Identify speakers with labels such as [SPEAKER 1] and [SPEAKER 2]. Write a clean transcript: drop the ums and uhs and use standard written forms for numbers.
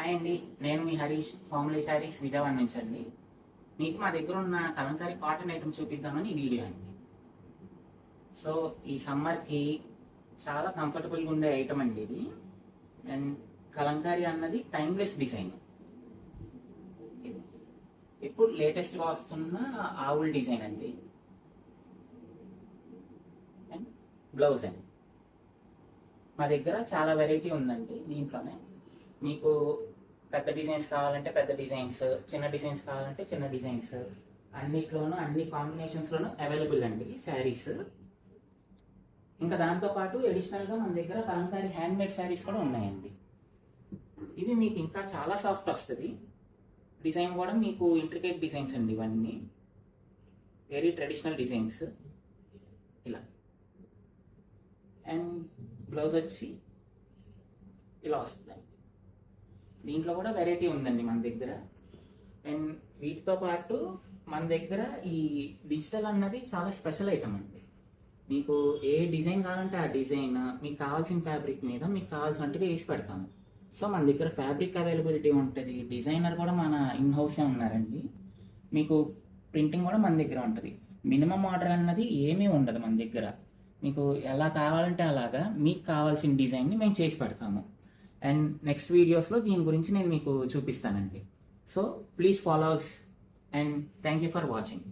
[SPEAKER 1] Hi అండి, నేను మీ Harish homely saris Vijayawada నుంచి అండి. మీకు మా దగ్గర ఉన్న కలంకారీ కాటన్ ఐటమ్ చూపిద్దామని ఈ వీడియో అండి. సో ఈ సమ్మర్కి చాలా కంఫర్టబుల్గా ఉండే ఐటమ్ అండి ఇది. అండ్ కలంకారీ అన్నది టైమ్లెస్ డిజైన్. ఇప్పుడు లేటెస్ట్గా వస్తున్న ఆవుల్ డిజైన్ అండి. అండ్ బ్లౌజ్ అండి. మా దగ్గర చాలా వెరైటీ ఉందండి. దీంట్లోనే మీకు పెద్ద డిజైన్స్ కావాలంటే పెద్ద డిజైన్స్, చిన్న డిజైన్స్ కావాలంటే చిన్న డిజైన్స్, అన్నిట్లోనూ అన్ని కాంబినేషన్స్లోనూ అవైలబుల్ అండి శారీస్. ఇంకా దాంతోపాటు అడిషనల్గా మన దగ్గర కలంకారీ హ్యాండ్మేడ్ శారీస్ కూడా ఉన్నాయండి. ఇవి మీకు ఇంకా చాలా సాఫ్ట్ వస్తుంది. డిజైన్ కూడా మీకు ఇంట్రికేట్ డిజైన్స్ అండి. ఇవన్నీ వెరీ ట్రెడిషనల్ డిజైన్స్ ఇలా. అండ్ బ్లౌజ్ వచ్చి ఇలా వస్తుందండి. దీంట్లో కూడా వెరైటీ ఉందండి మన దగ్గర. అండ్ వీటితో పాటు మన దగ్గర ఈ డిజిటల్ అన్నది చాలా స్పెషల్ ఐటమ్ అండి. మీకు ఏ డిజైన్ కావాలంటే ఆ డిజైన్ మీకు కావాల్సిన ఫ్యాబ్రిక్ మీద మీకు కావాల్సినట్టుగా వేసి పెడతాము. సో మన దగ్గర ఫ్యాబ్రిక్ అవైలబిలిటీ ఉంటుంది. డిజైనర్ కూడా మన ఇన్ హౌసే ఉన్నారండి. మీకు ప్రింటింగ్ కూడా మన దగ్గర ఉంటుంది. మినిమం ఆర్డర్ అన్నది ఏమీ ఉండదు మన దగ్గర. మీకు ఎలా కావాలంటే అలాగా మీకు కావాల్సిన డిజైన్ని మేము చేసి పెడతాము. అండ్ నెక్స్ట్ వీడియోస్లో దీని గురించి నేను మీకు చూపిస్తానండి. So please follow us and thank you for watching.